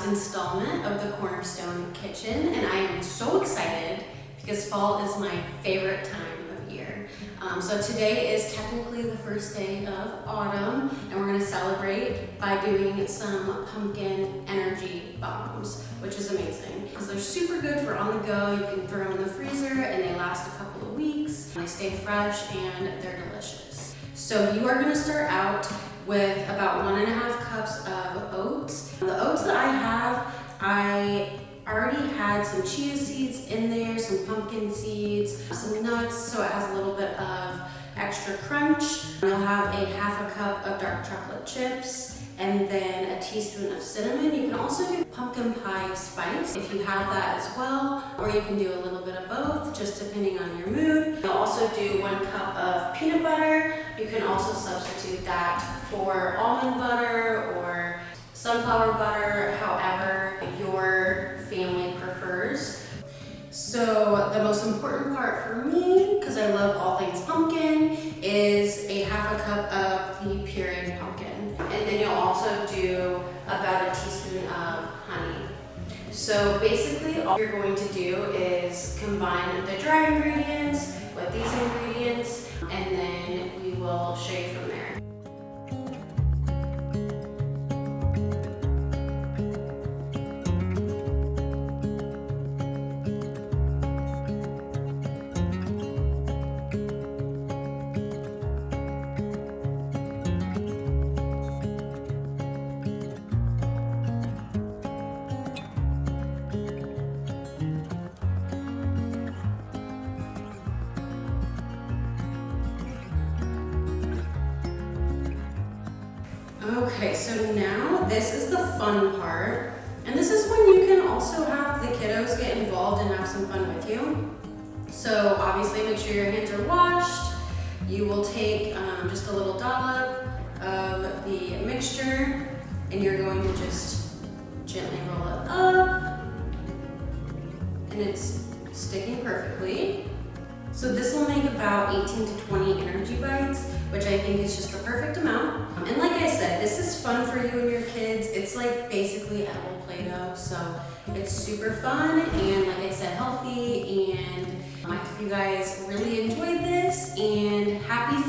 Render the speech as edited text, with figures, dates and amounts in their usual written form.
last installment of the Cornerstone kitchen, and I am so excited because fall is my favorite time of year. So today is technically the first day of autumn, and we're going to celebrate by doing some pumpkin energy bombs, which is amazing because they're super good for on the go. You can throw them in the freezer and they last a couple of weeks. They stay fresh and they're delicious. So you are going to start out with about 1.5 cups of oats. The oats that I have, I already had some chia seeds in there, some pumpkin seeds, some nuts, so it has a little bit of extra crunch. You'll have a 1/2 cup of dark chocolate chips and then a teaspoon of cinnamon. You can also do pumpkin pie spice if you have that as well, or you can do a little bit of both, just depending on your mood. You'll also do 1 cup of peanut butter. You can also substitute that for almond butter or sunflower butter, however your family prefers. So the most important part for me, because I love all things pumpkin, is a 1/2 cup of the pureed pumpkin. And then you'll also do about a teaspoon of honey. So basically all you're going to do is combine the dry ingredients with these ingredients, and then we will show you from there. Okay, so now this is the fun part, and this is when you can also have the kiddos get involved and have some fun with you. So obviously make sure your hands are washed. You will take just a little dollop of the mixture, and you're going to just gently roll it up, and it's sticking perfectly. So this will make about 18 to 20 energy bites, which I think is just the perfect amount. And like I said, this is fun for you and your kids. It's like basically edible Play-Doh, so it's super fun and, like I said, healthy. And I hope you guys really enjoyed this, and happy